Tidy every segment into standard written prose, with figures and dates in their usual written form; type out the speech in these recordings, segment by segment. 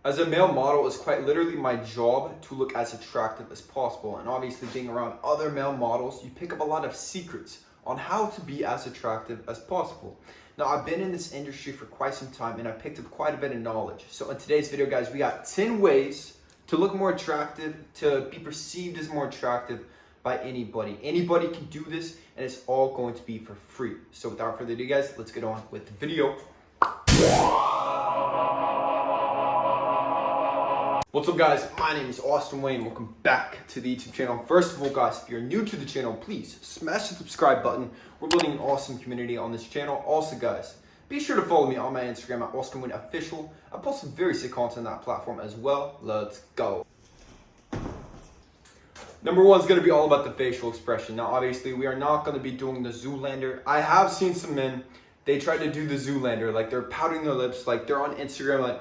As a male model, it's quite literally my job to look as attractive as possible. And obviously being around other male models, you pick up a lot of secrets on how to be as attractive as possible. Now, I've been in this industry for quite some time and I picked up quite a bit of knowledge. So in today's video, guys, we got 10 ways to look more attractive, to be perceived as more attractive by anybody. Anybody can do this and it's all going to be for free. So without further ado, guys, let's get on with the video. What's up, guys? My name is Austin Wayne. Welcome back to the YouTube channel. First of all, guys, if you're new to the channel, please smash the subscribe button. We're building an awesome community on this channel. Also, guys, be sure to follow me on my Instagram at AustinWayneOfficial. I post some very sick content on that platform as well. Let's go. Number one is going to be all about the facial expression. Now, obviously, we are not going to be doing the Zoolander. I have seen some men, they try to do the Zoolander, like they're pouting their lips, like they're on Instagram, like,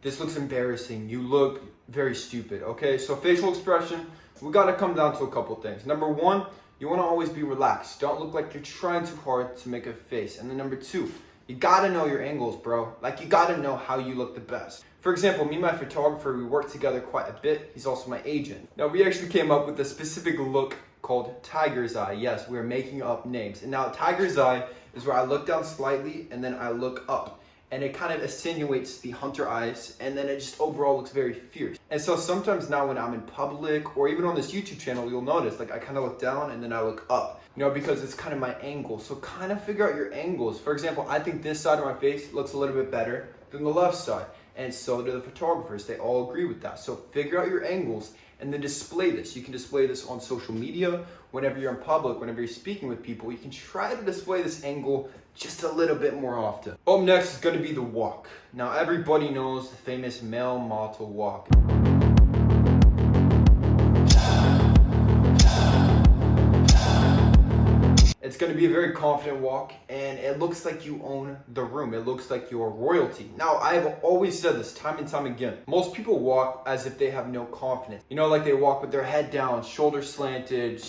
this looks embarrassing. You look very stupid, okay? So facial expression, we gotta come down to a couple things. Number one, you wanna always be relaxed. Don't look like you're trying too hard to make a face. And then number two, you gotta know your angles, bro. Like, you gotta know how you look the best. For example, me and my photographer, we work together quite a bit. He's also my agent. Now, we actually came up with a specific look called Tiger's Eye. Yes, we're making up names. And now Tiger's Eye is where I look down slightly and then I look up. And it kind of attenuates the hunter eyes, and then it just overall looks very fierce. And so sometimes now when I'm in public or even on this YouTube channel, you'll notice like I kind of look down and then I look up, you know, because it's kind of my angle. So kind of figure out your angles. For example, I think this side of my face looks a little bit better than the left side, and so do the photographers. They all agree with that. So figure out your angles and then display this. You can display this on social media, whenever you're in public, whenever you're speaking with people. You can try to display this angle just a little bit more often. Up next is going to be the walk. Now, everybody knows the famous male model walk. It's going to be a very confident walk, and it looks like you own the room. It looks like you're royalty. Now, I've always said this time and time again. Most people walk as if they have no confidence. You know, like they walk with their head down, shoulders slanted.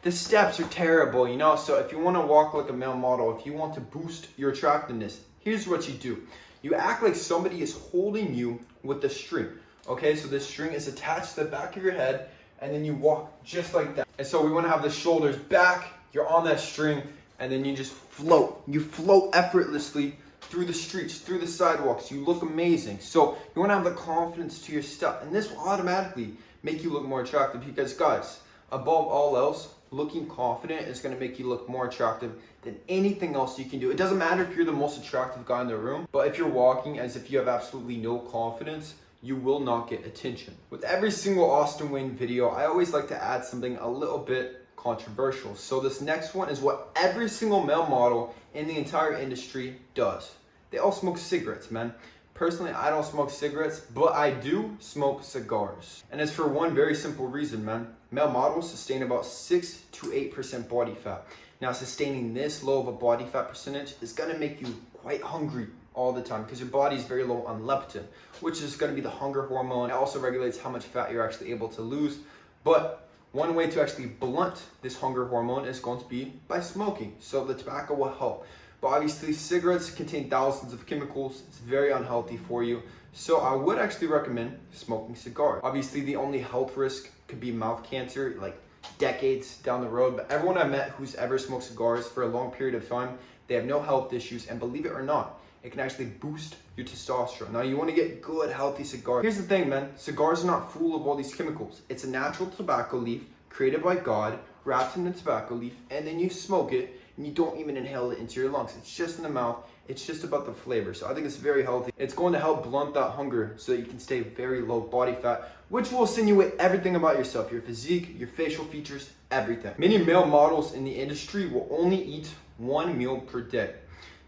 The steps are terrible, you know? So if you want to walk like a male model, if you want to boost your attractiveness, here's what you do. You act like somebody is holding you with the string. Okay, so this string is attached to the back of your head, and then you walk just like that. And so we want to have the shoulders back. You're on that string, and then you just float. You float effortlessly through the streets, through the sidewalks. You look amazing. So you want to have the confidence to your step, and this will automatically make you look more attractive because, guys, above all else, looking confident is going to make you look more attractive than anything else you can do. It doesn't matter if you're the most attractive guy in the room, but if you're walking as if you have absolutely no confidence, you will not get attention. With every single Austin Wayne video, I always like to add something a little bit controversial. So this next one is what every single male model in the entire industry does. They all smoke cigarettes, man. Personally, I don't smoke cigarettes, but I do smoke cigars. And it's for one very simple reason, man. Male models sustain about 6 to 8% body fat. Now, sustaining this low of a body fat percentage is gonna make you quite hungry all the time because your body is very low on leptin, which is gonna be the hunger hormone. It also regulates how much fat you're actually able to lose. But one way to actually blunt this hunger hormone is going to be by smoking. So the tobacco will help. But obviously, cigarettes contain thousands of chemicals. It's very unhealthy for you. So I would actually recommend smoking cigars. Obviously, the only health risk could be mouth cancer, like decades down the road. But everyone I met who's ever smoked cigars for a long period of time, they have no health issues. And believe it or not, it can actually boost your testosterone. Now, you want to get good, healthy cigars. Here's the thing, man. Cigars are not full of all these chemicals. It's a natural tobacco leaf created by God, wrapped in a tobacco leaf, and then you smoke it, and you don't even inhale it into your lungs. It's just in the mouth. It's just about the flavor. So I think it's very healthy. It's going to help blunt that hunger so that you can stay very low body fat, which will insinuate everything about yourself, your physique, your facial features, everything. Many male models in the industry will only eat one meal per day.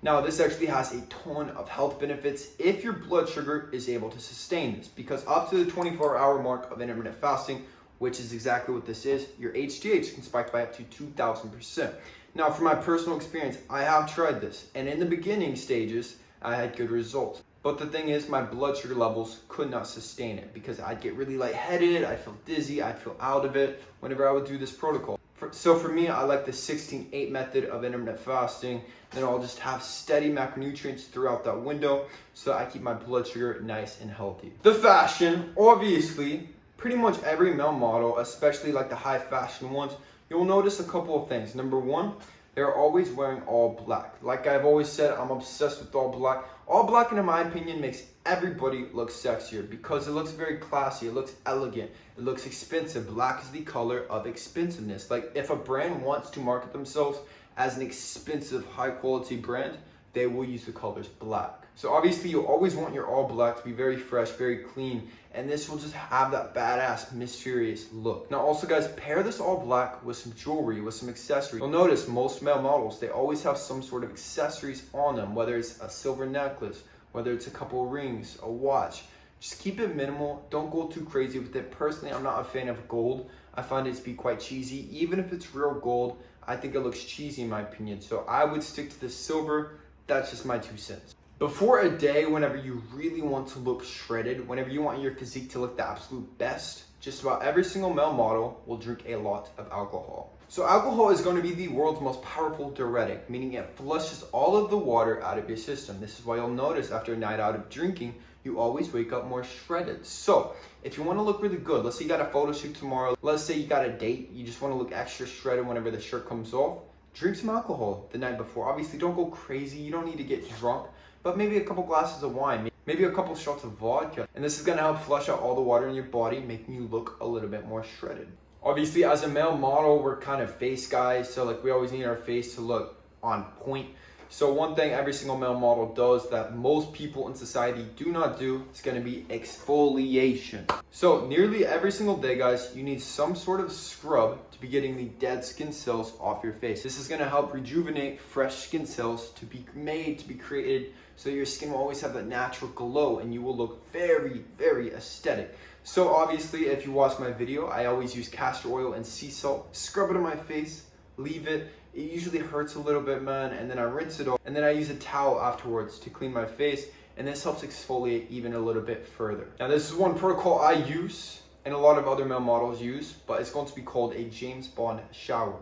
Now, this actually has a ton of health benefits if your blood sugar is able to sustain this, because up to the 24-hour mark of intermittent fasting, which is exactly what this is, your HGH can spike by up to 2,000%. Now, from my personal experience, I have tried this, and in the beginning stages, I had good results. But the thing is, my blood sugar levels could not sustain it because I'd get really lightheaded, I'd feel dizzy, I'd feel out of it whenever I would do this protocol. So for me, I like the 16-8 method of intermittent fasting. Then I'll just have steady macronutrients throughout that window so I keep my blood sugar nice and healthy. The fashion, obviously, pretty much every male model, especially like the high fashion ones, you'll notice a couple of things. Number one, they're always wearing all black. Like I've always said, I'm obsessed with all black. All black, in my opinion, makes everybody look sexier because it looks very classy, it looks elegant, it looks expensive. Black is the color of expensiveness. Like if a brand wants to market themselves as an expensive, high quality brand, they will use the colors black. So obviously you always want your all black to be very fresh, very clean, and this will just have that badass, mysterious look. Now also guys, pair this all black with some jewelry, with some accessories. You'll notice most male models, they always have some sort of accessories on them, whether it's a silver necklace, whether it's a couple of rings, a watch. Just keep it minimal, don't go too crazy with it. Personally, I'm not a fan of gold. I find it to be quite cheesy. Even if it's real gold, I think it looks cheesy in my opinion. So I would stick to the silver. That's just my 2 cents. Before a day, whenever you really want to look shredded, whenever you want your physique to look the absolute best, just about every single male model will drink a lot of alcohol. So alcohol is going to be the world's most powerful diuretic, meaning it flushes all of the water out of your system. This is why you'll notice after a night out of drinking, you always wake up more shredded. So if you want to look really good, let's say you got a photo shoot tomorrow, let's say you got a date, you just want to look extra shredded whenever the shirt comes off, drink some alcohol the night before. Obviously don't go crazy, you don't need to get drunk, but maybe a couple glasses of wine, maybe a couple shots of vodka. And this is gonna help flush out all the water in your body, making you look a little bit more shredded. Obviously, as a male model, we're kind of face guys, so like we always need our face to look on point. So one thing every single male model does that most people in society do not do is gonna be exfoliation. So nearly every single day, guys, you need some sort of scrub to be getting the dead skin cells off your face. This is gonna help rejuvenate fresh skin cells to be made, to be created, so your skin will always have that natural glow and you will look very, very aesthetic. So obviously, if you watch my video, I always use castor oil and sea salt, scrub it on my face, leave it. It usually hurts a little bit, man, and then I rinse it off, and then I use a towel afterwards to clean my face, and this helps exfoliate even a little bit further. Now, this is one protocol I use, and a lot of other male models use, but it's going to be called a James Bond shower.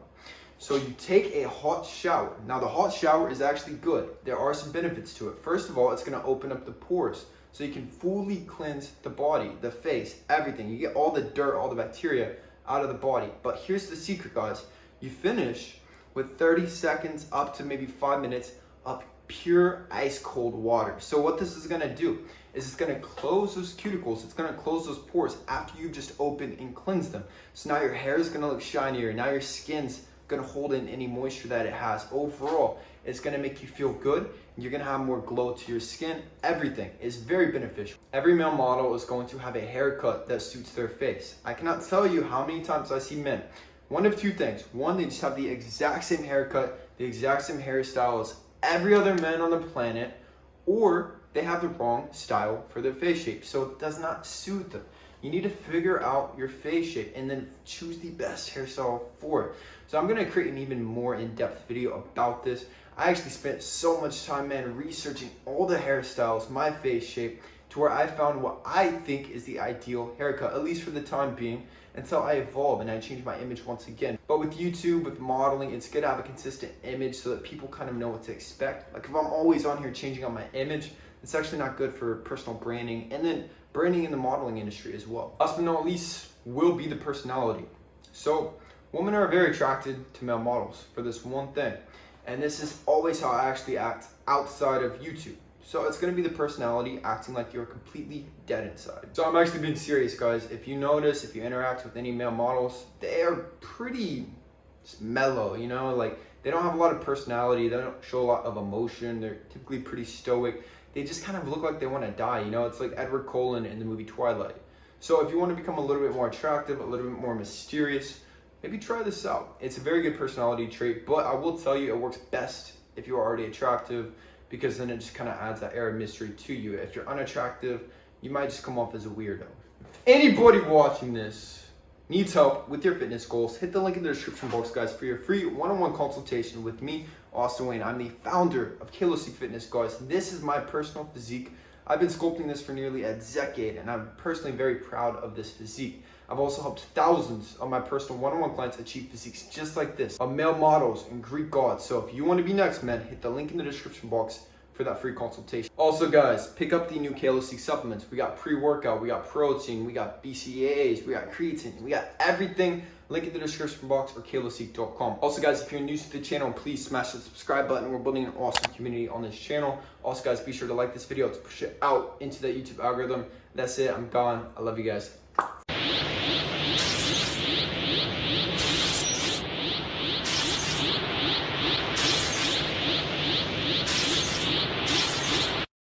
So you take a hot shower. Now, the hot shower is actually good. There are some benefits to it. First of all, it's going to open up the pores, so you can fully cleanse the body, the face, everything. You get all the dirt, all the bacteria out of the body. But here's the secret, guys. You finish with 30 seconds up to maybe 5 minutes of pure ice cold water. So what this is gonna do is it's gonna close those cuticles, it's gonna close those pores after you just open and cleanse them. So now your hair is gonna look shinier, now your skin's gonna hold in any moisture that it has. Overall, it's gonna make you feel good, and you're gonna have more glow to your skin. Everything is very beneficial. Every male model is going to have a haircut that suits their face. I cannot tell you how many times I see men, one of two things. One, they just have the exact same haircut, the exact same hairstyle as every other man on the planet, or they have the wrong style for their face shape, so it does not suit them. You need to figure out your face shape and then choose the best hairstyle for it. So I'm gonna create an even more in-depth video about this. I actually spent so much time, man, researching all the hairstyles, my face shape, to where I found what I think is the ideal haircut, at least for the time being, until I evolve and I change my image once again. But with YouTube, with modeling, it's good to have a consistent image so that people kind of know what to expect. Like if I'm always on here changing on my image, it's actually not good for personal branding, and then branding in the modeling industry as well. Last but not least will be the personality. So women are very attracted to male models for this one thing, and this is always how I actually act outside of YouTube. So it's gonna be the personality, acting like you're completely dead inside. So I'm actually being serious, guys. If you notice, if you interact with any male models, they are pretty mellow, you know? Like, they don't have a lot of personality, they don't show a lot of emotion, they're typically pretty stoic. They just kind of look like they wanna die, you know? It's like Edward Cullen in the movie Twilight. So if you wanna become a little bit more attractive, a little bit more mysterious, maybe try this out. It's a very good personality trait, but I will tell you it works best if you're already attractive, because then it just kind of adds that air of mystery to you. If you're unattractive, you might just come off as a weirdo. If anybody watching this needs help with your fitness goals, hit the link in the description box, guys, for your free one-on-one consultation with me, Austin Wayne. I'm the founder of Kalosique Fitness, guys. This is my personal physique. I've been sculpting this for nearly a decade, and I'm personally very proud of this physique. I've also helped thousands of my personal one-on-one clients achieve physiques just like this, of male models and Greek gods. So if you want to be next, man, hit the link in the description box for that free consultation. Also, guys, pick up the new kalosique supplements. We got pre-workout, we got protein, we got BCAAs, we got creatine, we got everything. Link in the description box or kalosique.com. Also, guys, if you're new to the channel, please smash the subscribe button. We're building an awesome community on this channel. Also, guys, be sure to like this video to push it out into the YouTube algorithm. That's it. I'm gone. I love you guys.